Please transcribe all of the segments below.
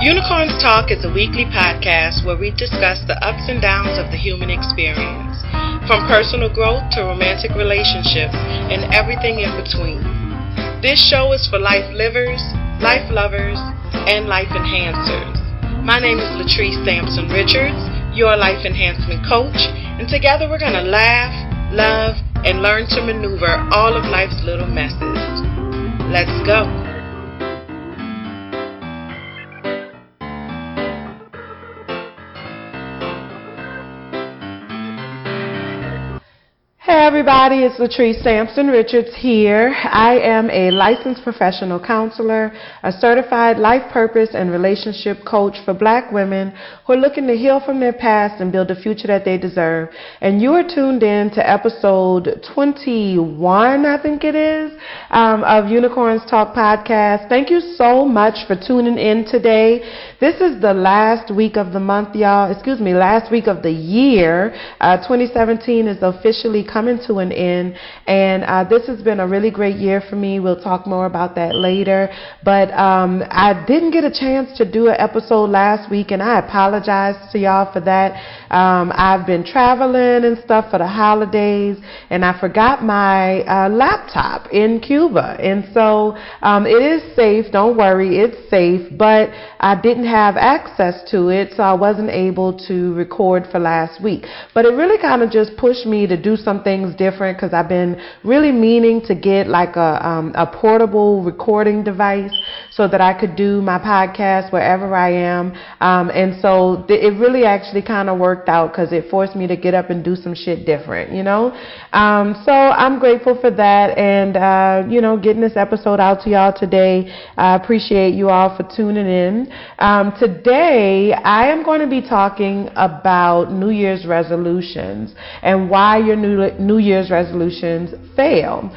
Unicorns Talk is a weekly podcast where we discuss the ups and downs of the human experience, from personal growth to romantic relationships and everything in between. This show is for life livers, life lovers, and life enhancers. My name is Latrice Sampson Richards, your life enhancement coach, and together we're going to laugh, love, and learn to maneuver all of life's little messes. Let's go. Hey everybody, it's Latrice Sampson Richards here. I am a licensed professional counselor, a certified life purpose and relationship coach for Black women who are looking to heal from their past and build a future that they deserve. And you are tuned in to episode 21, I think it is, of Unicorns Talk podcast. Thank you so much for tuning in today. This is the last week of the month, y'all. Last week of the year. 2017 is officially coming to an end, and this has been a really great year for me. We'll talk more about that later, but I didn't get a chance to do an episode last week, and I apologize to y'all for that. I've been traveling and stuff for the holidays, and I forgot my laptop in Cuba, and so it is safe. Don't worry, it's safe, but I didn't have access to it, so I wasn't able to record for last week. But it really kind of just pushed me to do some things different, because I've been really meaning to get like a portable recording device so that I could do my podcast wherever I am. And so it really actually kind of worked out, because it forced me to get up and do some shit different, you know. So I'm grateful for that, and getting this episode out to y'all today. I appreciate you all for tuning in. Today I am going to be talking about New Year's resolutions and why your New Year's resolutions fail.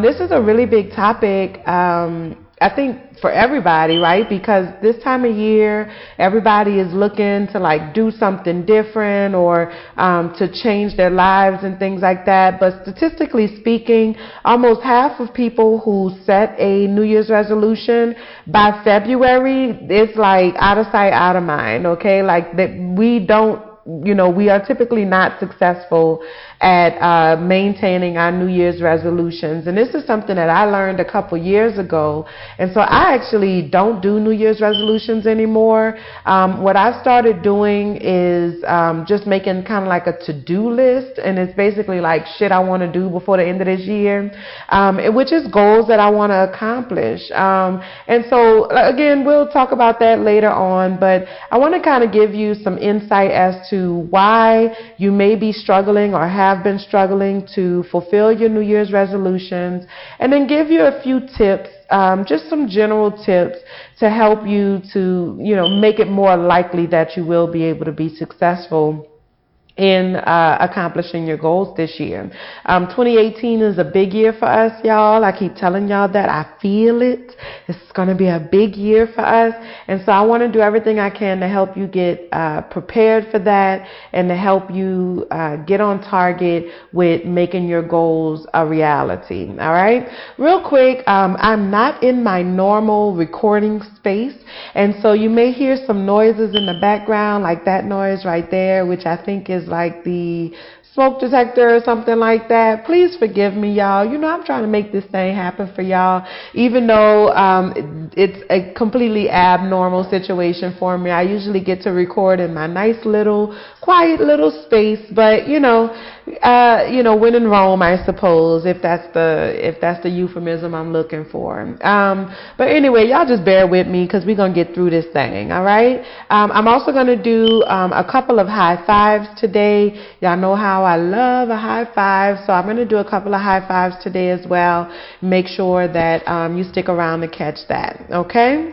This is a really big topic, I think, for everybody, right? Because this time of year, everybody is looking to like do something different or to change their lives and things like that. But statistically speaking, almost half of people who set a New Year's resolution by February, it's like out of sight, out of mind, okay? Like that we are typically not successful at maintaining our New Year's resolutions. And this is something that I learned a couple years ago. And so I actually don't do New Year's resolutions anymore. What I've started doing is just making kind of like a to-do list. And it's basically like shit I want to do before the end of this year, which is goals that I want to accomplish. And so, again, we'll talk about that later on. But I want to kind of give you some insight as to why you may be struggling or have been struggling to fulfill your New Year's resolutions, and then give you a few tips, just some general tips to help you to, make it more likely that you will be able to be successful in accomplishing your goals this year. 2018 is a big year for us, y'all. I keep telling y'all that. I feel it. It's going to be a big year for us. And so I want to do everything I can to help you get prepared for that and to help you get on target with making your goals a reality. All right? Real quick, I'm not in my normal recording space. And so you may hear some noises in the background, like that noise right there, which I think is like the smoke detector or something like that. Please forgive me, y'all. I'm trying to make this thing happen for y'all, even though it's a completely abnormal situation for me. I usually get to record in my nice little, quiet little space, but when in Rome, I suppose, if that's the euphemism I'm looking for. But anyway, y'all just bear with me, because we're gonna get through this thing. All right. I'm also gonna do a couple of high fives today. Y'all know how I love a high five, so I'm gonna do a couple of high fives today as well. Make sure that you stick around to catch that. Okay.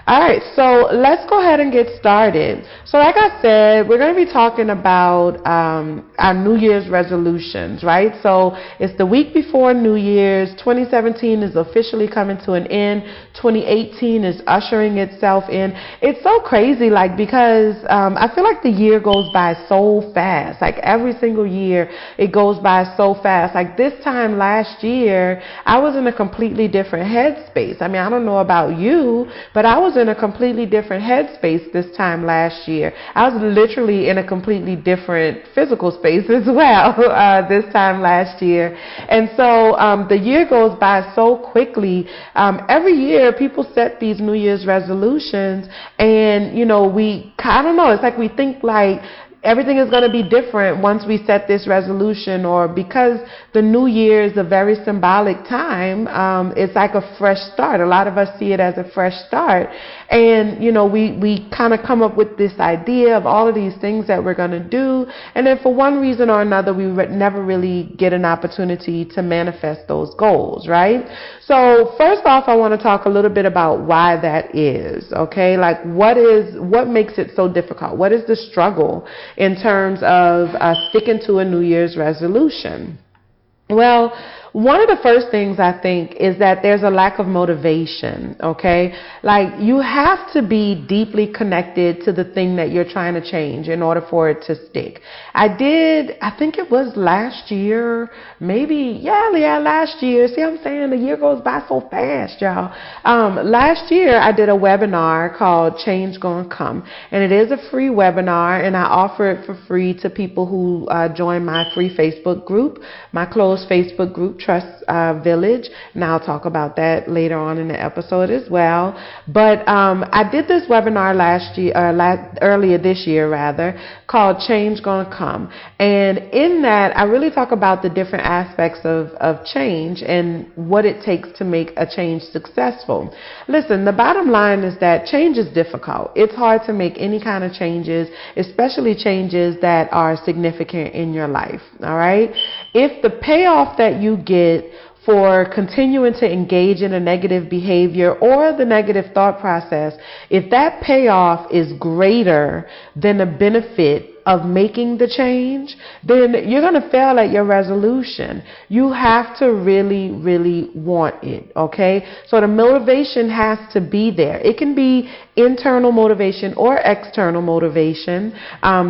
All right, so let's go ahead and get started. So like I said, we're going to be talking about our New Year's resolutions, right? So it's the week before New Year's. 2017 is officially coming to an end. 2018 is ushering itself in. It's so crazy, because I feel like the year goes by so fast. Like every single year, it goes by so fast. Like this time last year, I was in a completely different headspace. I mean, I don't know about you, but I was was in a completely different headspace this time last year. I was literally in a completely different physical space as well this time last year. And so the year goes by so quickly. Every year people set these New Year's resolutions, and I don't know, it's like we think like everything is going to be different once we set this resolution, or because the new year is a very symbolic time, it's like a fresh start. A lot of us see it as a fresh start. And, we kind of come up with this idea of all of these things that we're going to do. And then for one reason or another, we never really get an opportunity to manifest those goals, right? So first off, I want to talk a little bit about why that is, okay? Like what makes it so difficult? What is the struggle in terms of sticking to a New Year's resolution? Well, one of the first things I think is that there's a lack of motivation, okay? Like you have to be deeply connected to the thing that you're trying to change in order for it to stick. I think it was last year, maybe, last year. See what I'm saying? The year goes by so fast, y'all. Last year I did a webinar called Change Gonna Come, and it is a free webinar, and I offer it for free to people who join my free Facebook group, my closed Facebook group, Trust Village, and I'll talk about that later on in the episode as well. But I did this webinar earlier this year rather, called Change Gonna Come, and in that I really talk about the different aspects of change and what it takes to make a change successful. Listen, the bottom line is that change is difficult. It's hard to make any kind of changes, especially changes that are significant in your life, all right? If the payoff that you get for continuing to engage in a negative behavior or the negative thought process, if that payoff is greater than the benefit of making the change, then you're going to fail at your resolution. You have to really, really want it, okay? So the motivation has to be there. It can be internal motivation or external motivation,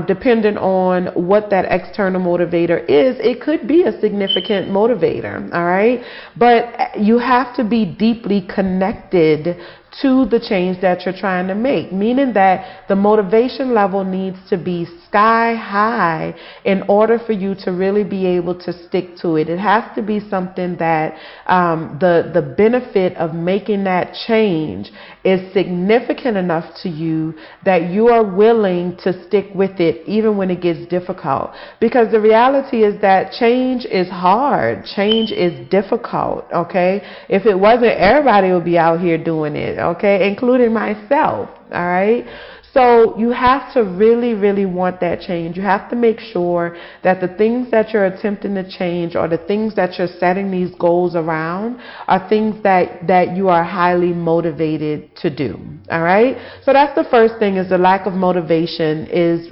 depending on what that external motivator is. It could be a significant motivator, all right? But you have to be deeply connected to the change that you're trying to make, meaning that the motivation level needs to be sky high in order for you to really be able to stick to it. It has to be something that the benefit of making that change is significant enough to you that you are willing to stick with it even when it gets difficult. Because the reality is that change is hard. Change is difficult, okay? If it wasn't, everybody would be out here doing it, okay, including myself, all right? So you have to really, really want that change. You have to make sure that the things that you're attempting to change or the things that you're setting these goals around are things that you are highly motivated to do, all right? So that's the first thing, is the lack of motivation is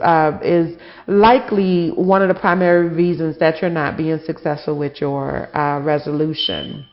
likely one of the primary reasons that you're not being successful with your resolution.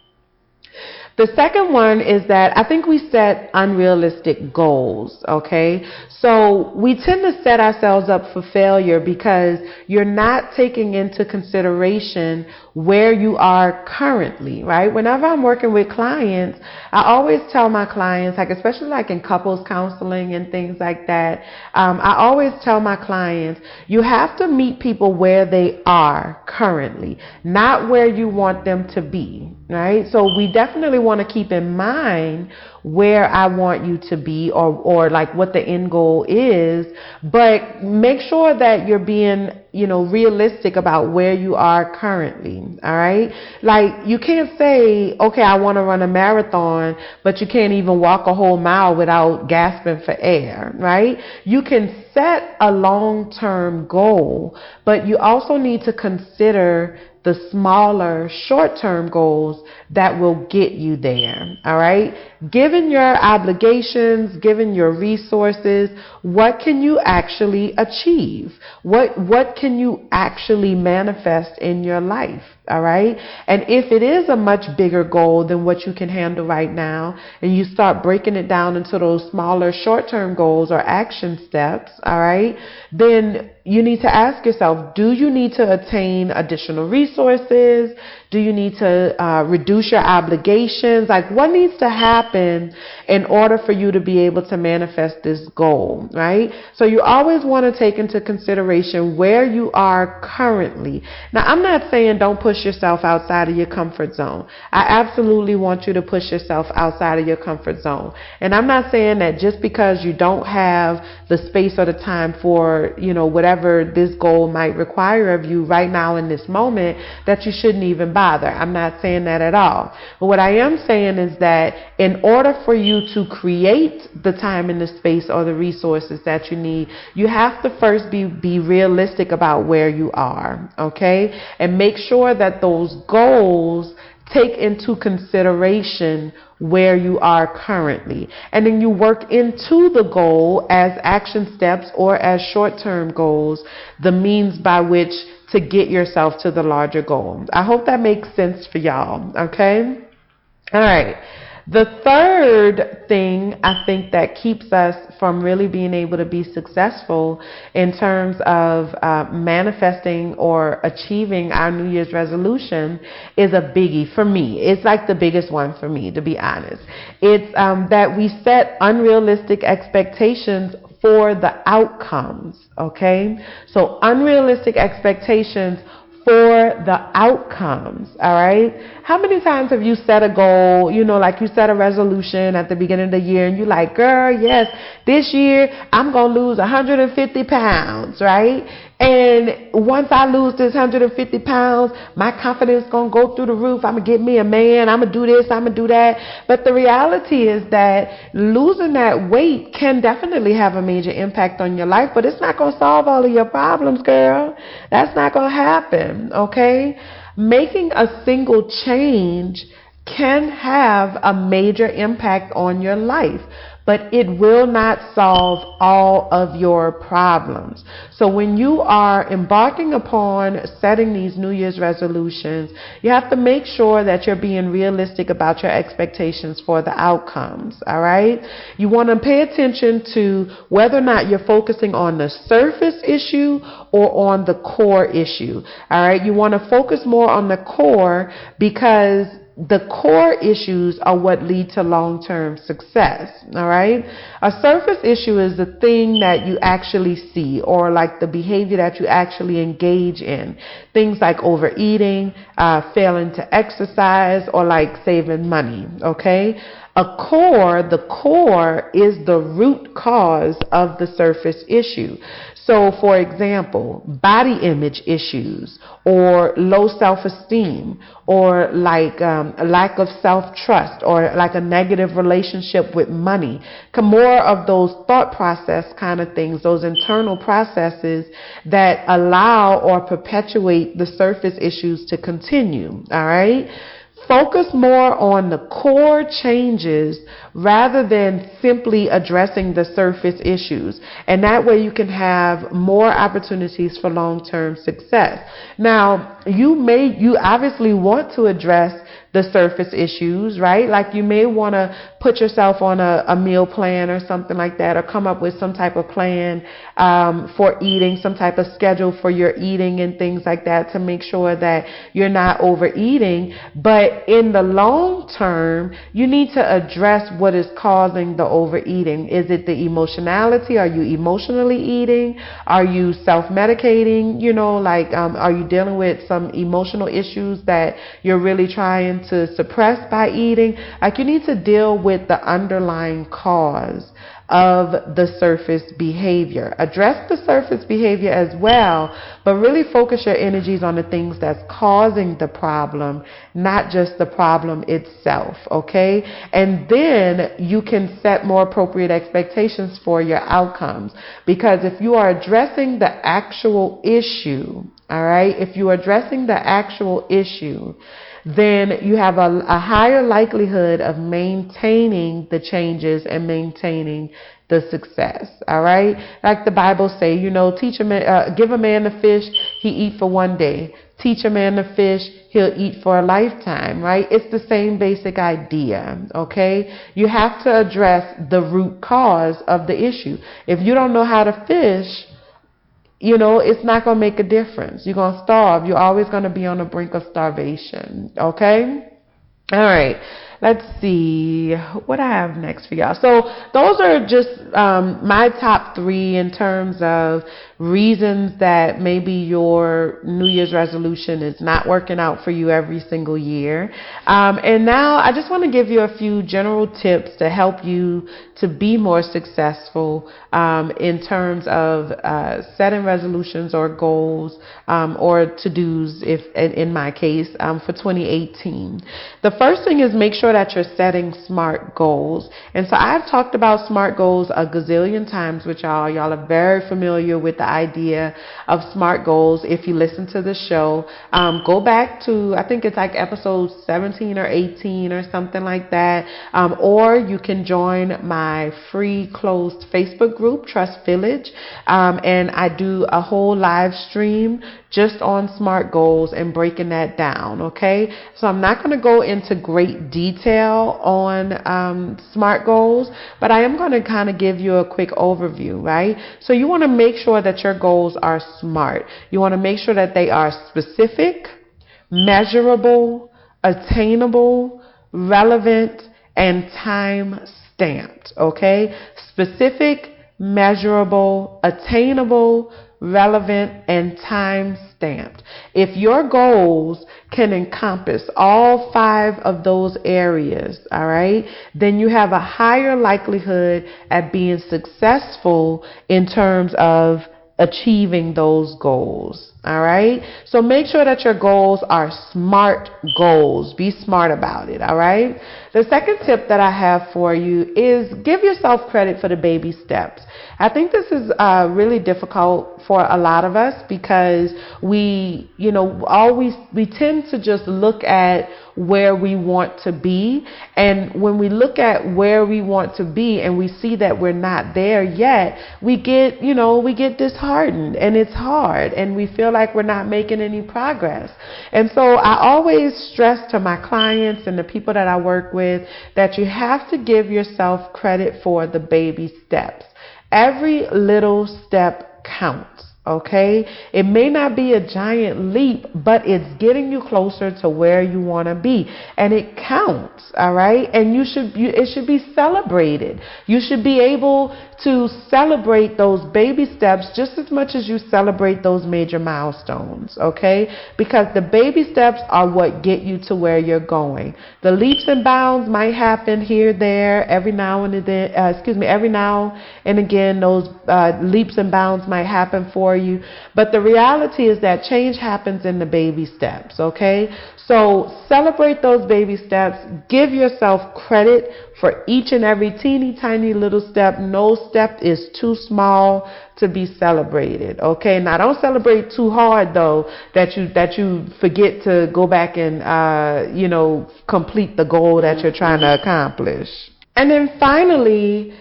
The second one is that I think we set unrealistic goals, okay? So we tend to set ourselves up for failure because you're not taking into consideration where you are currently, right? Whenever I'm working with clients, I always tell my clients, like especially like in couples counseling and things like that, I always tell my clients, you have to meet people where they are currently, not where you want them to be, right? So we definitely want to keep in mind where I want you to be, or like what the end goal is, but make sure that you're being, realistic about where you are currently, all right? Like you can't say, okay, I want to run a marathon, but you can't even walk a whole mile without gasping for air, right? You can set a long-term goal, but you also need to consider the smaller short-term goals that will get you there, all right? Given your obligations, given your resources, what can you actually achieve? What can you actually manifest in your life, all right? And if it is a much bigger goal than what you can handle right now, and you start breaking it down into those smaller short-term goals or action steps, all right, then you need to ask yourself, do you need to attain additional resources? resources? Do you need to reduce your obligations? Like, what needs to happen in order for you to be able to manifest this goal, right? So you always want to take into consideration where you are currently. Now, I'm not saying don't push yourself outside of your comfort zone. I absolutely want you to push yourself outside of your comfort zone. And I'm not saying that just because you don't have the space or the time for, whatever this goal might require of you right now in this moment, that you shouldn't even bother. I'm not saying that at all. But what I am saying is that in order for you to create the time and the space or the resources that you need, you have to first be realistic about where you are, okay? And make sure that those goals take into consideration where you are currently. And then you work into the goal as action steps or as short-term goals, the means by which to get yourself to the larger goal. I hope that makes sense for y'all, okay? All right. The third thing I think that keeps us from really being able to be successful in terms of manifesting or achieving our New Year's resolution is a biggie for me. It's like the biggest one for me, to be honest. It's that we set unrealistic expectations for the outcomes, okay? So unrealistic expectations for the outcomes, all right? How many times have you set a goal, like you set a resolution at the beginning of the year and you're like, girl, yes, this year I'm going to lose 150 pounds, right? And once I lose this 150 pounds, my confidence is going to go through the roof. I'm going to get me a man. I'm going to do this. I'm going to do that. But the reality is that losing that weight can definitely have a major impact on your life, but it's not going to solve all of your problems, girl. That's not going to happen, okay? Making a single change can have a major impact on your life, but it will not solve all of your problems. So when you are embarking upon setting these New Year's resolutions, you have to make sure that you're being realistic about your expectations for the outcomes, all right? You want to pay attention to whether or not you're focusing on the surface issue or on the core issue, all right? You want to focus more on the core because the core issues are what lead to long-term success, all right? A surface issue is the thing that you actually see or like the behavior that you actually engage in. Things like overeating, failing to exercise, or like saving money, okay? The core is the root cause of the surface issue. So, for example, body image issues or low self-esteem or like lack of self-trust or like a negative relationship with money. More of those thought process kind of things, those internal processes that allow or perpetuate the surface issues to continue, all right? Focus more on the core changes rather than simply addressing the surface issues. And that way you can have more opportunities for long-term success. Now, you obviously want to address the surface issues, right? Like you may want to put yourself on a meal plan or something like that, or come up with some type of plan for eating, some type of schedule for your eating and things like that to make sure that you're not overeating. But in the long term, you need to address what is causing the overeating. Is it the emotionality? Are you emotionally eating? Are you self-medicating? Are you dealing with some emotional issues that you're really trying to suppress by eating? Like, you need to deal with the underlying cause of the surface behavior. Address the surface behavior as well, but really focus your energies on the things that's causing the problem, not just the problem itself, okay? And then you can set more appropriate expectations for your outcomes. Because if you are addressing the actual issue, all right, if you are addressing the actual issue, then you have a higher likelihood of maintaining the changes and maintaining the success, all right? Like the Bible say, give a man a fish, he eat for one day. Teach a man to fish, he'll eat for a lifetime, right? It's the same basic idea, okay? You have to address the root cause of the issue. If you don't know how to fish, you know, it's not going to make a difference. You're going to starve. You're always going to be on the brink of starvation. Okay? All right. Let's see what I have next for y'all. So those are just my top 3 in terms of reasons that maybe your New Year's resolution is not working out for you every single year. And now I just want to give you a few general tips to help you to be more successful in terms of setting resolutions or goals or to-dos, if in my case, for 2018. The first thing is make sure that you're setting SMART goals. And so I've talked about SMART goals a gazillion times with y'all. Y'all are very familiar with the idea of SMART goals. If you listen to the show, go back to, I think it's like episode 17 or 18 or something like that. Or you can join my free closed Facebook group, Trust Village. And I do a whole live stream just on SMART goals and breaking that down, okay? So I'm not going to go into great detail on SMART goals, but I am going to kind of give you a quick overview, right? So you want to make sure that your goals are SMART. You want to make sure that they are specific, measurable, attainable, relevant, and time stamped, okay? Specific, measurable, attainable, relevant, and time stamped. If your goals can encompass all 5 of those areas, all right, then you have a higher likelihood at being successful in terms of achieving those goals. All right. So make sure that your goals are SMART goals. Be smart about it. All right. The second tip that I have for you is give yourself credit for the baby steps. I think this is really difficult for a lot of us because we tend to just look at where we want to be. And when we look at where we want to be and we see that we're not there yet, we get disheartened and it's hard and we feel like we're not making any progress. And so I always stress to my clients and the people that I work with that you have to give yourself credit for the baby steps. Every little step counts. Okay, it may not be a giant leap, but it's getting you closer to where you want to be, and it counts. All right, and it should be celebrated. You should be able to celebrate those baby steps just as much as you celebrate those major milestones. Okay, because the baby steps are what get you to where you're going. The leaps and bounds might happen here, there, every now and then. Every now and again, those leaps and bounds might happen for you, but the reality is that change happens in the baby steps. Okay, so celebrate those baby steps. Give yourself credit for each and every teeny tiny little step. No step is too small to be celebrated. Okay, now don't celebrate too hard though that you forget to go back and complete the goal that you're trying to accomplish. And then finally,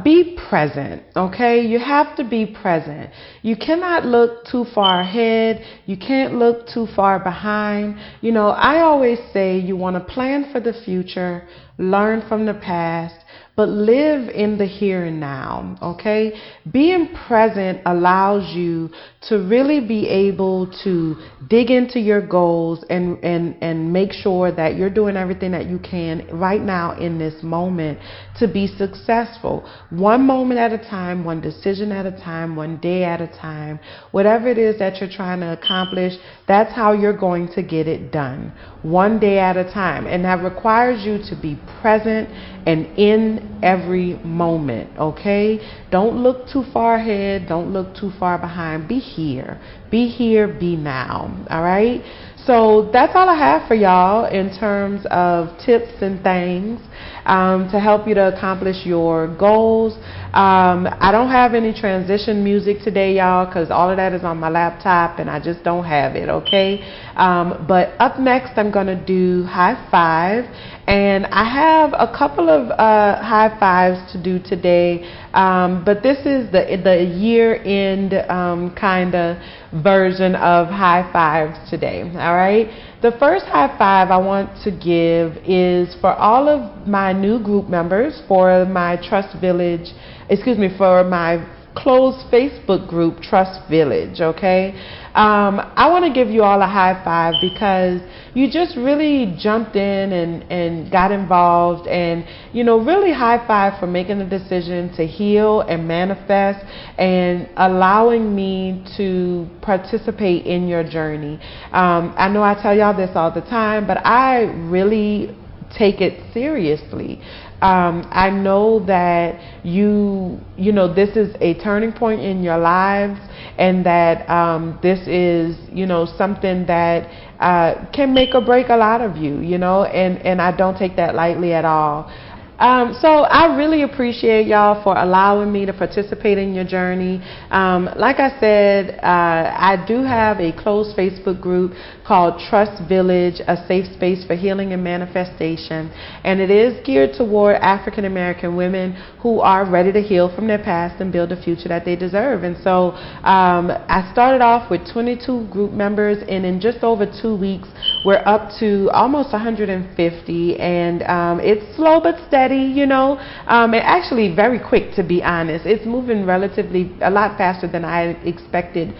be present, okay? You have to be present. You cannot look too far ahead. You can't look too far behind. I always say you want to plan for the future, learn from the past, but live in the here and now, okay? Being present allows you to really be able to dig into your goals and make sure that you're doing everything that you can right now in this moment to be successful. One moment at a time, one decision at a time, one day at a time. Whatever it is that you're trying to accomplish, that's how you're going to get it done. One day at a time. And that requires you to be present and in every moment, okay? Don't look too far ahead. Don't look too far behind. Be here. Be here, be now, all right? So that's all I have for y'all in terms of tips and things to help you to accomplish your goals. I don't have any transition music today, y'all, because all of that is on my laptop and I just don't have it, okay? But up next, I'm going to do high five. And I have a couple of high fives to do today, but this is the year-end kind of version of high fives today, all right? The first high five I want to give is for all of my new group members, for my Trust Village, for my closed Facebook group, Trust Village, okay? I want to give you all a high five because you just really jumped in and got involved, and, you know, really high five for making the decision to heal and manifest and allowing me to participate in your journey. I know I tell y'all this all the time, but I really take it seriously. I know that you know, this is a turning point in your lives, and that this is, you know, something that can make or break a lot of you, you know, and I don't take that lightly at all. So I really appreciate y'all for allowing me to participate in your journey. Like I said, I do have a closed Facebook group called Trust Village, a safe space for healing and manifestation. And it is geared toward African American women who are ready to heal from their past and build a future that they deserve. And so I started off with 22 group members, and in just over 2 weeks, we're up to almost 150. And it's slow but steady. You know, and actually very quick, to be honest. It's moving relatively a lot faster than I expected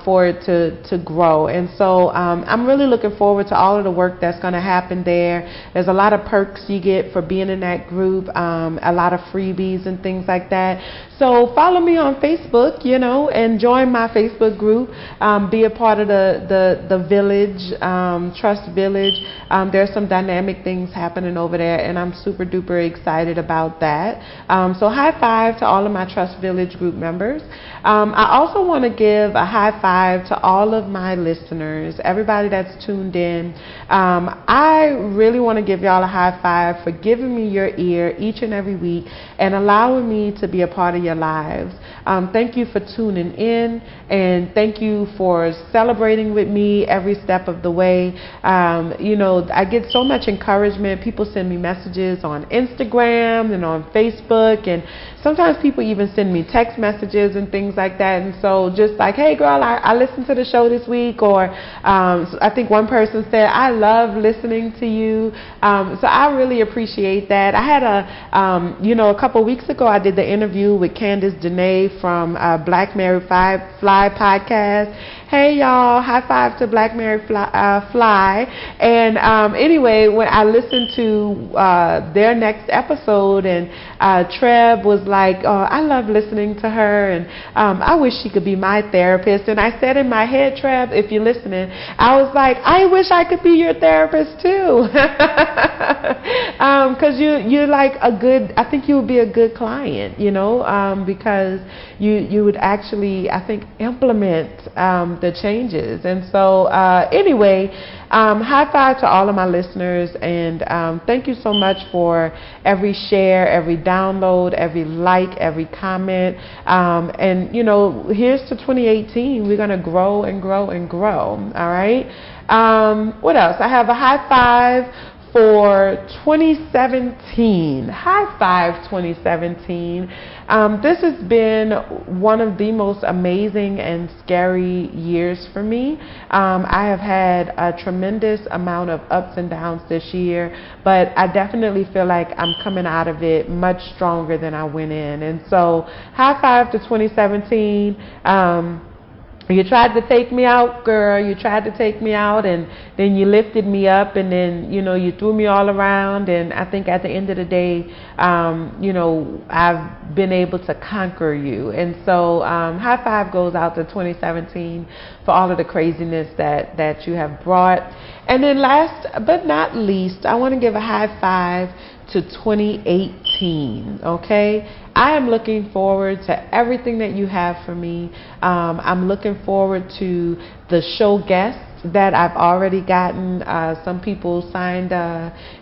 for it to grow. And so I'm really looking forward to all of the work that's going to happen there. There's a lot of perks you get for being in that group, a lot of freebies and things like that. So follow me on Facebook, you know, and join my Facebook group. Be a part of the village, Trust Village. There's some dynamic things happening over there, and I'm super duper excited about that. So high five to all of my Trust Village group members. I also want to give a high five to all of my listeners, everybody that's tuned in. I really want to give y'all a high five for giving me your ear each and every week and allowing me to be a part of your lives. Thank you for tuning in, and thank you for celebrating with me every step of the way. You know, I get so much encouragement. People send me messages on Instagram and on Facebook, and sometimes people even send me text messages and things like that. And so just like, hey girl, I listened to the show this week, or I think one person said, I love listening to you. So I really appreciate that. I had a couple weeks ago, I did the interview with Candace Danae from Black Mary Fly podcast. Hey y'all, high five to Black Mary Fly. And anyway, when I listened to their next episode, and Treb was like, oh, I love listening to her, and I wish she could be my therapist. And I said in my head, Treb, if you're listening, I was like, I wish I could be your therapist too. Because you're like a good, I think you would be a good client, you know, because you would actually, I think, implement the changes. And so anyway, high five to all of my listeners, and thank you so much for every share, every download, every like, every comment. And you know, here's to 2018. We're going to grow and grow and grow. All right. What else? I have a high five for 2017. High five 2017. This has been one of the most amazing and scary years for me. I have had a tremendous amount of ups and downs this year, but I definitely feel like I'm coming out of it much stronger than I went in. And so high five to 2017. You tried to take me out, girl. You tried to take me out, and then you lifted me up, and then, you know, you threw me all around. And I think at the end of the day, you know, I've been able to conquer you. And so high five goes out to 2017 for all of the craziness that you have brought. And then last but not least, I want to give a high five to 2018, okay? I am looking forward to everything that you have for me. I'm looking forward to the show guests that I've already gotten. Some people signed,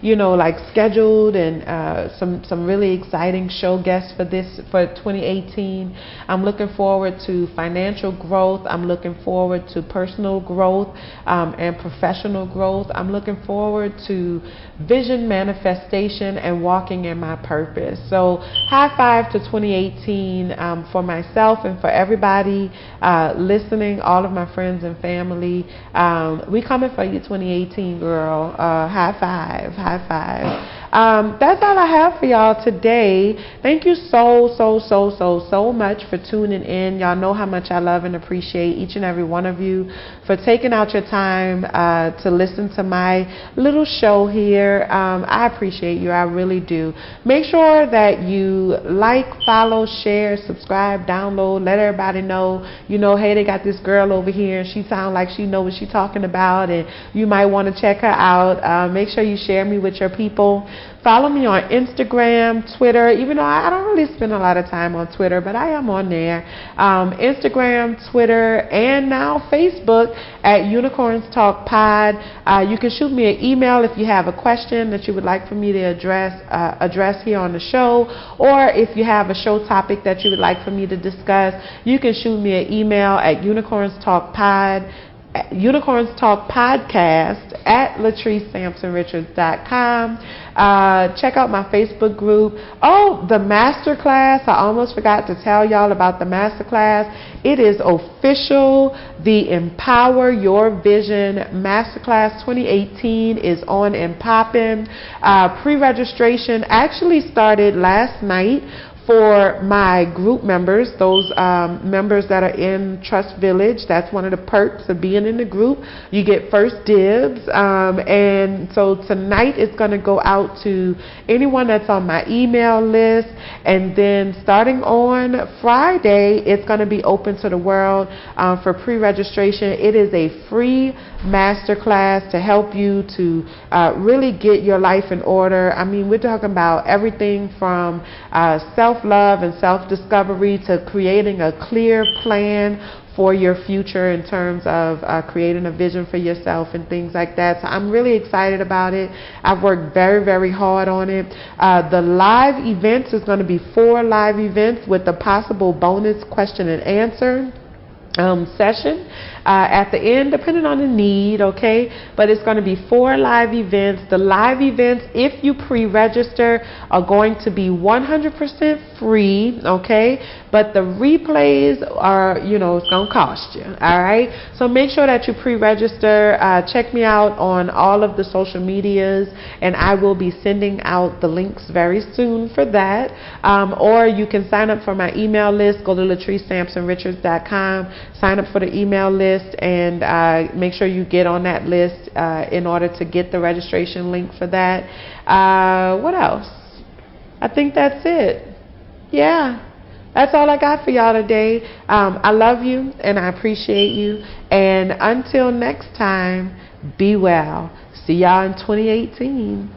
you know, like scheduled, and some really exciting show guests for 2018. I'm looking forward to financial growth. I'm looking forward to personal growth and professional growth. I'm looking forward to vision manifestation and walking in my purpose. So high five to 2018 for myself and for everybody listening, all of my friends and family. We coming for you, 2018, girl. High five, high five. That's all I have for y'all today. Thank you so much for tuning in. Y'all know how much I love and appreciate each and every one of you for taking out your time to listen to my little show here. I appreciate you. I really do. Make sure that you like, follow, share, subscribe, download, let everybody know, hey, they got this girl over here and she sounds like she knows what she's talking about, and you might want to check her out. Make sure you share me with your people. Follow me on Instagram, Twitter, even though I don't really spend a lot of time on Twitter, but I am on there. Instagram, Twitter, and now Facebook at Unicorns Talk Pod. You can shoot me an email if you have a question that you would like for me to address here on the show, or if you have a show topic that you would like for me to discuss, you can shoot me an email at Unicorns Talk Podcast at latricesampsonrichards.com. Check out my Facebook group. Oh, the masterclass. I almost forgot to tell y'all about the masterclass. It is official. The Empower Your Vision Masterclass 2018 is on and popping. Pre-registration actually started last night for my group members, those members that are in Trust Village. That's one of the perks of being in the group. You get first dibs. And so tonight it's going to go out to anyone that's on my email list. And then starting on Friday, it's going to be open to the world for pre-registration. It is a free masterclass to help you to really get your life in order. I mean, we're talking about everything from self-love and self-discovery to creating a clear plan for your future in terms of creating a vision for yourself and things like that. So I'm really excited about it. I've worked very hard on it. The live events is going to be 4 live events with a possible bonus question and answer session at the end, depending on the need, okay? But it's going to be 4 live events. The live events, if you pre-register, are going to be 100% free, okay? But the replays are, it's going to cost you, all right? So make sure that you pre-register. Check me out on all of the social medias, and I will be sending out the links very soon for that. Or you can sign up for my email list. Go to latricesampsonrichards.com, sign up for the email list, and make sure you get on that list in order to get the registration link for that. What else? I think that's it. Yeah. That's all I got for y'all today. I love you and I appreciate you. And until next time, be well. See y'all in 2018.